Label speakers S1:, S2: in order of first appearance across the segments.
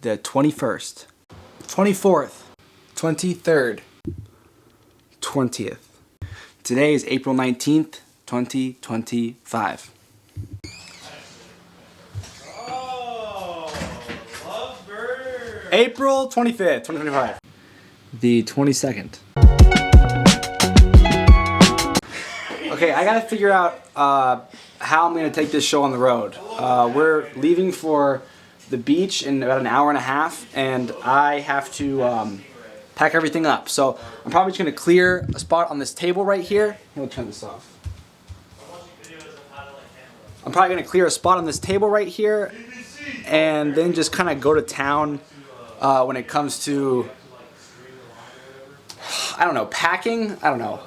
S1: the 21st, 24th, 23rd, 20th. Today is April 19th, 2025.
S2: Oh, lovebird.
S1: April 25th, 2025. The 22nd. Okay, I gotta figure out how I'm gonna take this show on the road. We're leaving for the beach in about an hour and a half, and I have to pack everything up. So I'm probably just gonna clear a spot on this table right here. We'll turn this off. I'm probably gonna clear a spot on this table right here, and then just kind of go to town when it comes to, I don't know, packing? I don't know.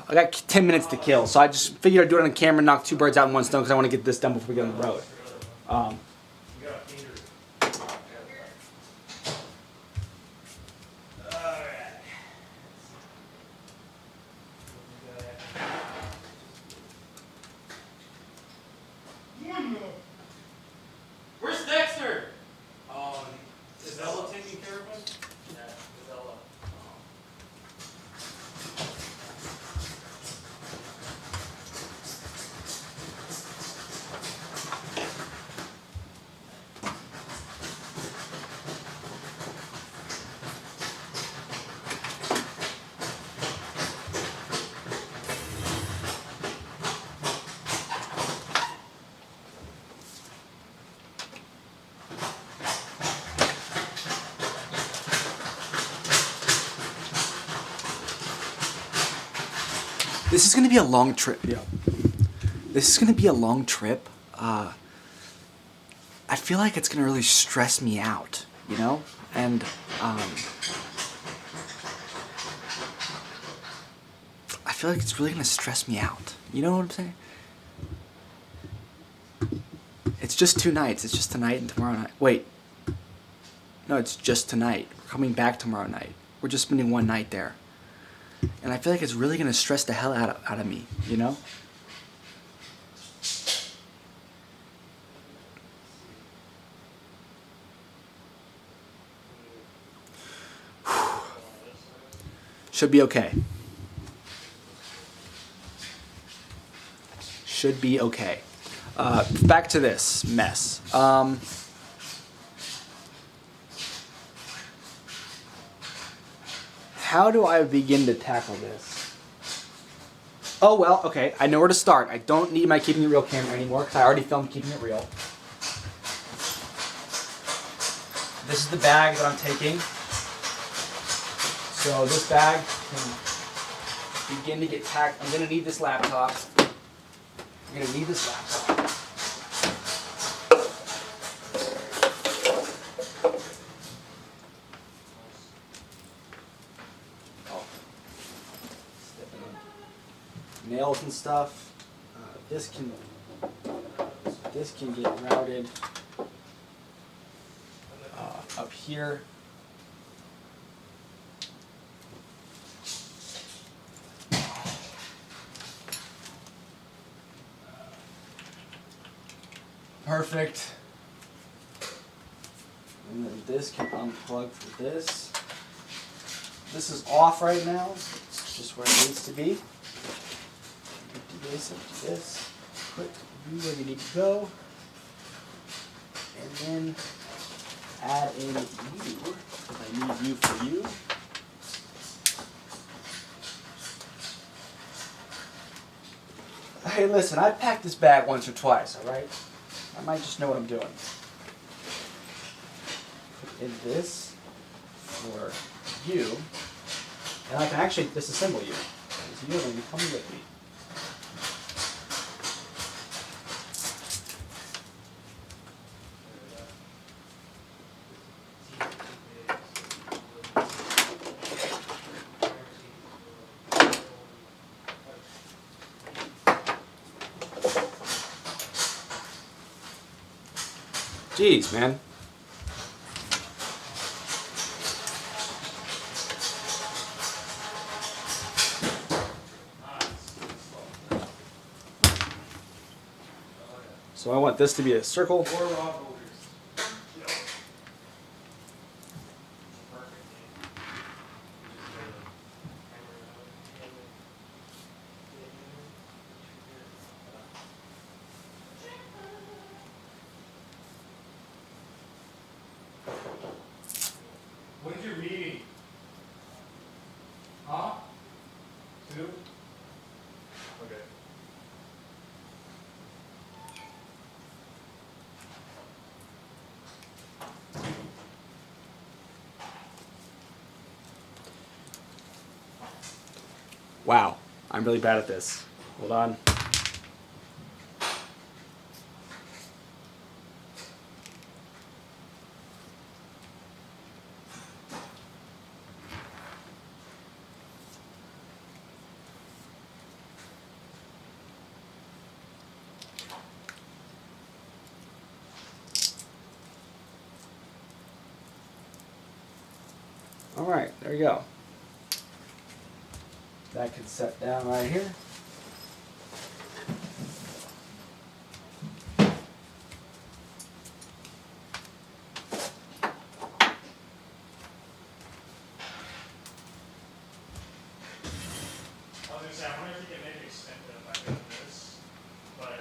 S1: I got 10 minutes to kill, so I just figured I'd do it on camera, knock two birds out in one stone, because I want to get this done before we get on the road.
S2: Where's Dexter? Is Ella taking care of him? Yeah, it's Ella.
S1: This is gonna be a long trip. Yeah. This is gonna be a long trip. I feel like it's gonna really stress me out, you know? And I feel like it's really gonna stress me out. You know what I'm saying? It's just 2 nights. It's just tonight and tomorrow night. Wait. No, it's just tonight. We're coming back tomorrow night. We're just spending 1 night there. And I feel like it's really gonna stress the hell out of me, you know? Should be okay. Should be okay. Back to this mess. How do I begin to tackle this? Oh, well, okay, I know where to start. I don't need my Keeping It Real camera anymore because I already filmed Keeping It Real. This is the bag that I'm taking. So this bag can begin to get tacked. I'm gonna need this laptop. I'm gonna need this laptop. Nails and stuff. This can get routed up here. Perfect. And then this can unplug for this. This is off right now. It's just where it needs to be. Empty this, put you where you need to go, and then add in you, because I need you for you. Hey, listen, I've packed this bag once or twice, alright? I might just know what I'm doing. Put in this for you, and I can actually disassemble you, because you're going to be coming with me. Jeez, man. So I want this to be a circle. Wow, I'm really bad at this. Hold on. All right, there you go. That can set down right here.
S2: I was gonna say, I wonder if you can maybe extend it by doing this, but.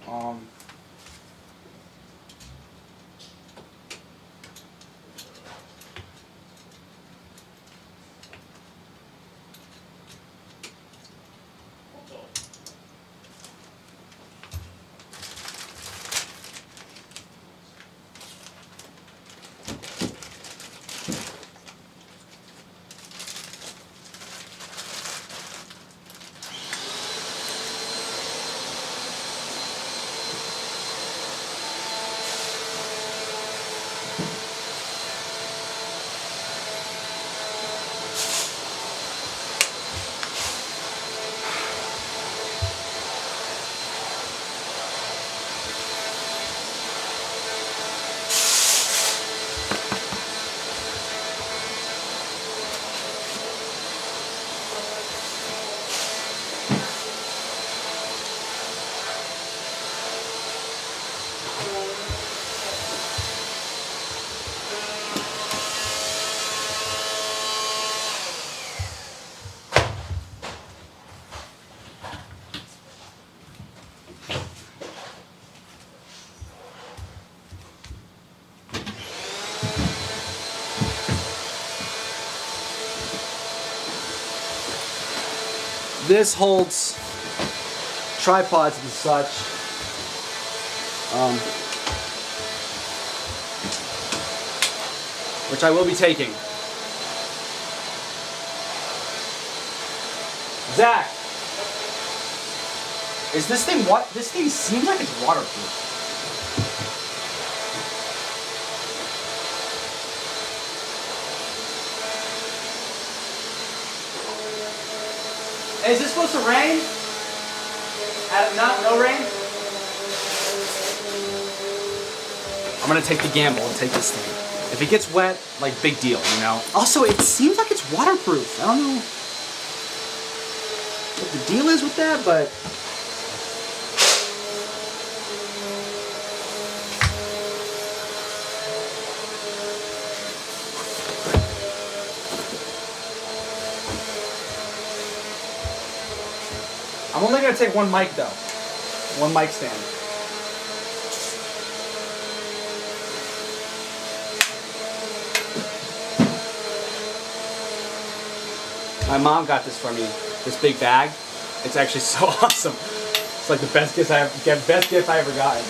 S1: Um, this holds tripods and such. Which I will be taking. Zach, is this thing what? This thing seems like it's waterproof. Is this supposed to rain? No rain? I'm gonna take the gamble and take this thing. If it gets wet, like big deal, you know? Also, it seems like it's waterproof. I don't know what the deal is with that, but I'm only gonna take one mic though. One mic stand. My mom got this for me, this big bag. It's actually so awesome. It's like the best gift I ever gotten.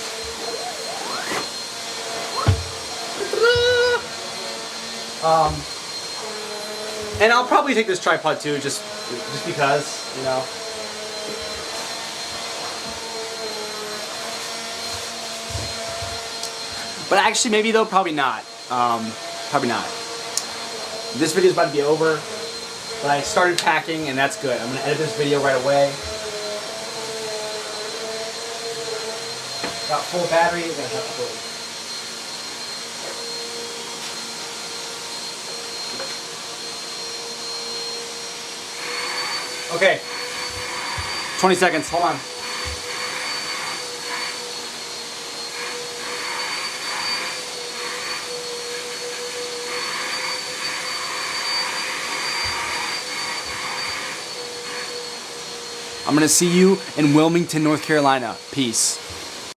S1: And I'll probably take this tripod too, just because, you know. But actually, maybe though, probably not. Probably not. This video is about to be over, but I started packing, and that's good. I'm gonna edit this video right away. Got full battery. I'm gonna have to go. Okay. 20 seconds. Hold on. I'm gonna see you in Wilmington, North Carolina. Peace.